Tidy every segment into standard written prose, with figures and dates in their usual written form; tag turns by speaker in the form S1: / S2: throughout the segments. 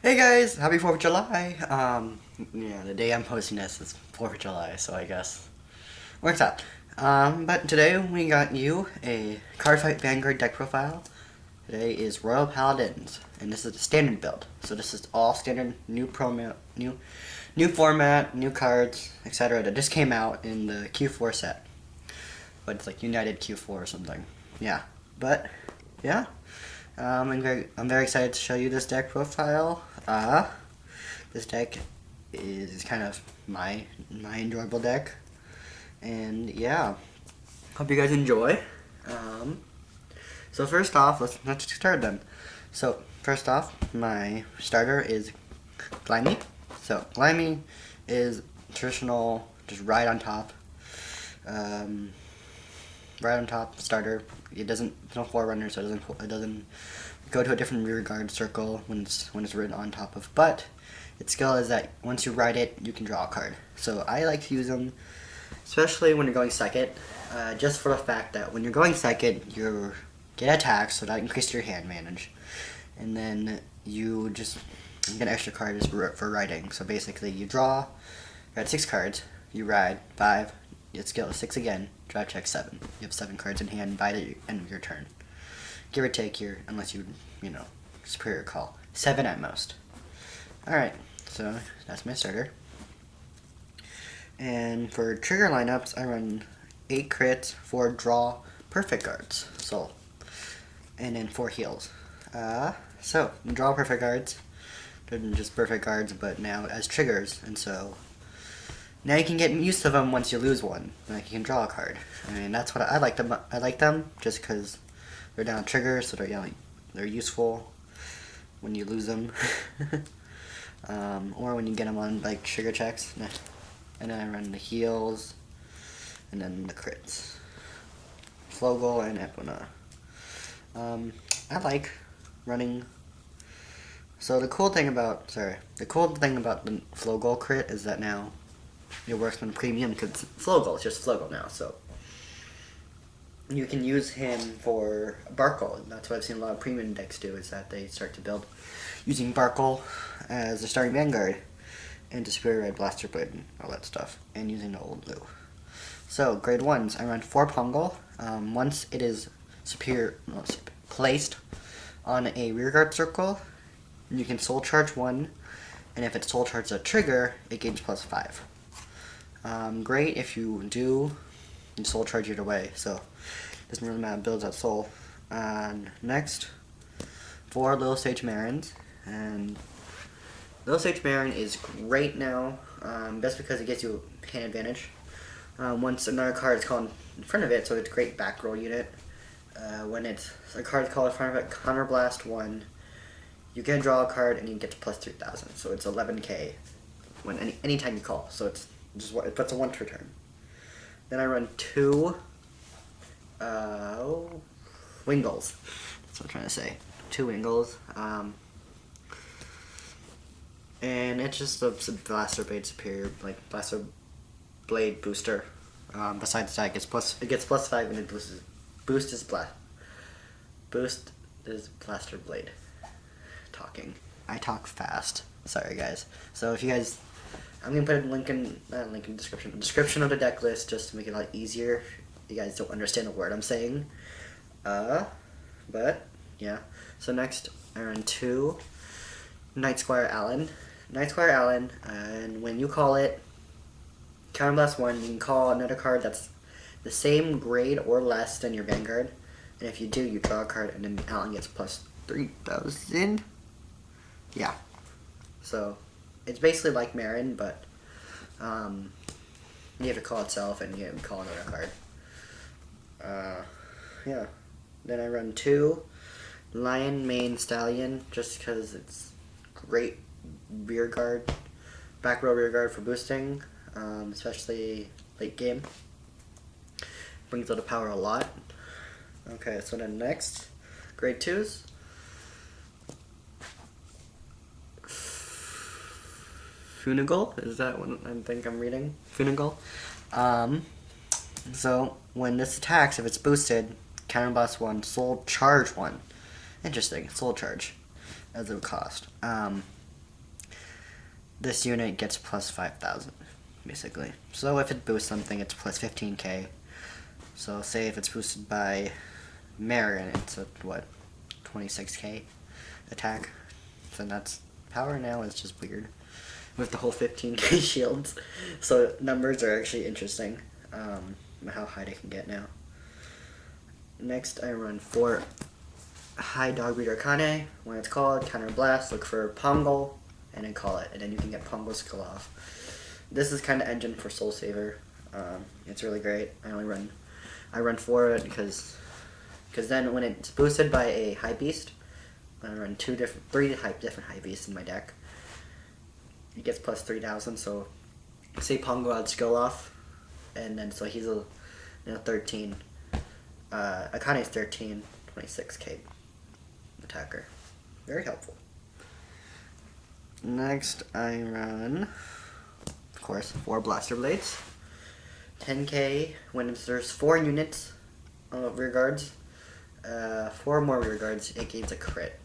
S1: Hey guys, happy 4th of July. Yeah, the day I'm posting this is 4th of July, so I guess works out. But today we got you a Cardfight Vanguard deck profile. Today is Royal Paladins, and this is the standard build. So this is all standard, new format, new cards, etc. that just came out in the Q4 set. But it's like United Q4 or something. Yeah, but yeah. I'm very excited to show you this deck profile. This deck is kind of my enjoyable deck, and yeah, hope you guys enjoy. So first off, let's start then. So first off, my starter is Glimey. So Glimey is traditional, just right on top. Right on top starter. It's no forerunner, so it doesn't go to a different rear guard circle when it's written on top of. But its skill is that once you ride it, you can draw a card. So I like to use them, especially when you're going second, just for the fact that when you're going second, you get attacked, so that increases your hand manage, and then you just get an extra card just for riding. So basically, you got 6 cards, you ride 5. Its skill is 6 again. Drive check 7. You have 7 cards in hand by the end of your turn. Give or take your, unless you superior call. 7 at most. Alright, so that's my starter. And for trigger lineups, I run 8 crits, 4 draw perfect cards. So, and then 4 heals. So, draw perfect cards. They're just perfect cards, but now as triggers, and so now you can get used to them once you lose one. Like you can draw a card. I mean, that's what I like them. I like them just because they're down triggers, so they're useful when you lose them, or when you get them on like trigger checks. And then I run the heals, and then the crits, Flogel and Epona. I like running. So the cool thing about the Flogel crit is that now it works on premium because Flogel is just Flogel now, so you can use him for Barkle. That's what I've seen a lot of premium decks do, is that they start to build using Barkle as a starting Vanguard, and to Superior Red Blaster Blade and all that stuff, and using the old blue. So grade 1s, I run 4 Pongal. Once it is placed on a rearguard circle, you can soul charge 1, and if it soul charges a trigger, it gains +5. Great if you soul charge it away, so doesn't really matter, builds that soul. Next, 4 Little Sage Marins, and Little Sage Marin is great now, just because it gives you hand advantage. Once another card is called in front of it, so it's a great back roll unit. When it's a card called in front of it, Counterblast 1, you can draw a card and you get to +3000, so it's 11k when anytime you call. So it puts a 1 per turn. Then I run 2 Wingles. That's what I'm trying to say. 2 Wingles. And it's just a Blaster Blade Superior, like Blaster Blade booster. Besides that, it gets +5 and it boost is Blaster Blade. I talk fast. Sorry guys. So if you guys, I'm gonna put a link in description of the deck list, just to make it a lot easier. You guys don't understand a word I'm saying. But yeah. So next, I run 2 Night Squire Allen. Night Squire Allen, and when you call it, Counterblast 1, you can call another card that's the same grade or less than your Vanguard, and if you do, you draw a card, and then Allen gets +3000. Yeah. So it's basically like Marin, but you have to call itself and you have to call another card. Yeah. Then I run 2 Lion Mane Stallion, just because it's great back row rear guard for boosting, especially late game. Brings out the power a lot. Okay, so then next, grade 2s. Funigal, is that what I think I'm reading? Funigal. So when this attacks, if it's boosted, Counterblast 1, Soul Charge 1. Interesting, Soul Charge as a cost. this unit gets plus 5,000, basically. So if it boosts something, it's plus 15k. So say if it's boosted by Marion, it's at what, 26k attack. So that's power now is just weird with the whole 15k shields. So numbers are actually interesting. How high they can get now. Next, I run 4 High Dog Breeder Kane. When it's called, Counter Blast, look for Pongal, and then call it. And then you can get Pongal's skill off. This is kind of engine for Soul Saver. It's really great. I run 4 because then when it's boosted by a High Beast, I run 3 different High Beasts in my deck. It gets plus 3,000. So say Pongal had skill off, and then so he's a 13. Akane's 13, 26k attacker. Very helpful. Next, I run, of course, 4 Blaster Blades. 10k when there's 4 units of rear guards. 4 more rear guards, it gains a crit.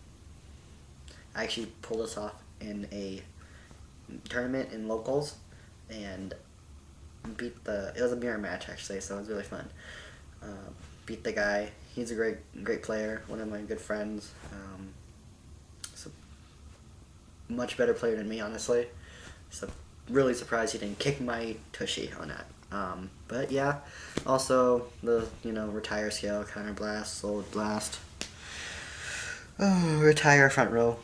S1: I actually pulled this off in a tournament in locals and beat it was a mirror match actually, so it was really fun. Beat the guy. He's a great player, one of my good friends. He's a much better player than me, honestly. So really surprised he didn't kick my tushy on that. But yeah, also the retire skill, counter blast, soul blast, retire front row.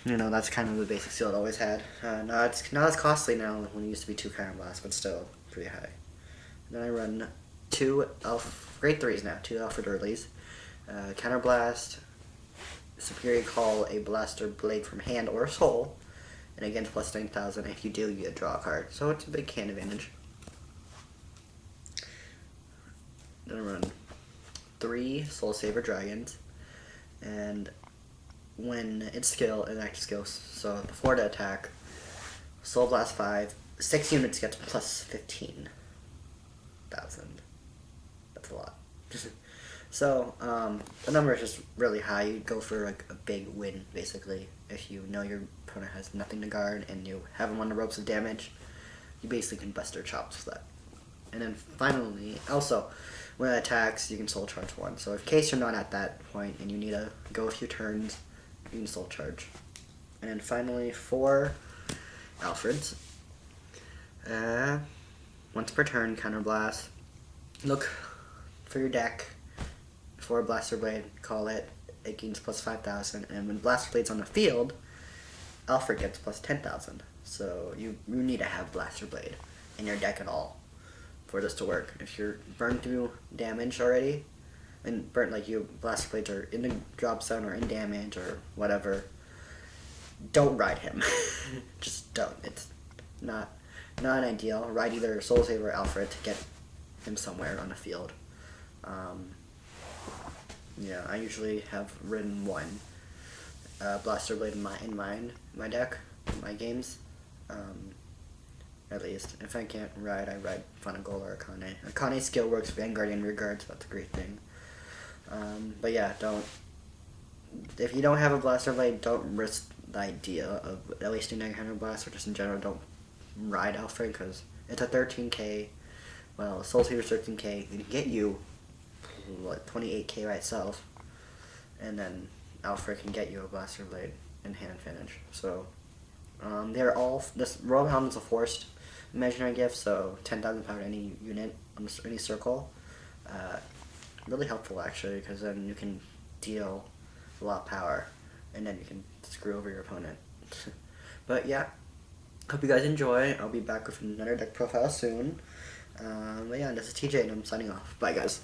S1: That's kind of the basic skill it always had. Not as costly now when it used to be 2 counter blasts, but still pretty high. And then I run 2 grade 3s now, 2 Alfred Earlys. Counter blast, superior call a blaster blade from hand or soul, and again plus 9,000. If you do, you get draw a card. So it's a big hand advantage. Then I run 3 Soul Saver Dragons, and when it's active skill, so before the attack, Soul Blast 5, 6 units gets plus 15,000. That's a lot. So, the number is just really high. You go for like a big win, basically. If you know your opponent has nothing to guard and you have them on the ropes of damage, you basically can bust their chops with that. And then finally, also, when it attacks, you can soul charge 1. So in case you're not at that point and you need to go a few turns, you can soul charge. And then finally, 4 Alfreds. Once per turn, counter blast. Look for your deck for a Blaster Blade, call it. It gains plus 5,000, and when Blaster Blade's on the field, Alfred gets plus 10,000. So you need to have Blaster Blade in your deck at all for this to work. If you're burned through damage already, and burnt like Blaster Blades are in the drop zone or in damage or whatever, don't ride him. Just don't. It's not ideal. Ride either Soul Saver or Alfred to get him somewhere on the field. Yeah, I usually have ridden 1 Blaster Blade in my deck, in my games. At least. If I can't ride, I ride Funagol or Akane. Akane's skill works Vanguard and rear guard, so that's a great thing. But yeah, if you don't have a Blaster Blade, don't risk the idea of at least doing a counter blast, or just in general, don't ride Alfred, because it's a 13k. Well, Soul Saver's 13k, it can get you, what, 28k by itself, and then Alfred can get you a Blaster Blade in hand advantage. So, this Royal Helm is a forced imaginary gift, so 10,000 power to any unit on any circle. Really helpful actually, because then you can deal a lot of power, and then you can screw over your opponent. But yeah, hope you guys enjoy. I'll be back with another deck profile soon. But yeah, this is TJ, and I'm signing off. Bye guys.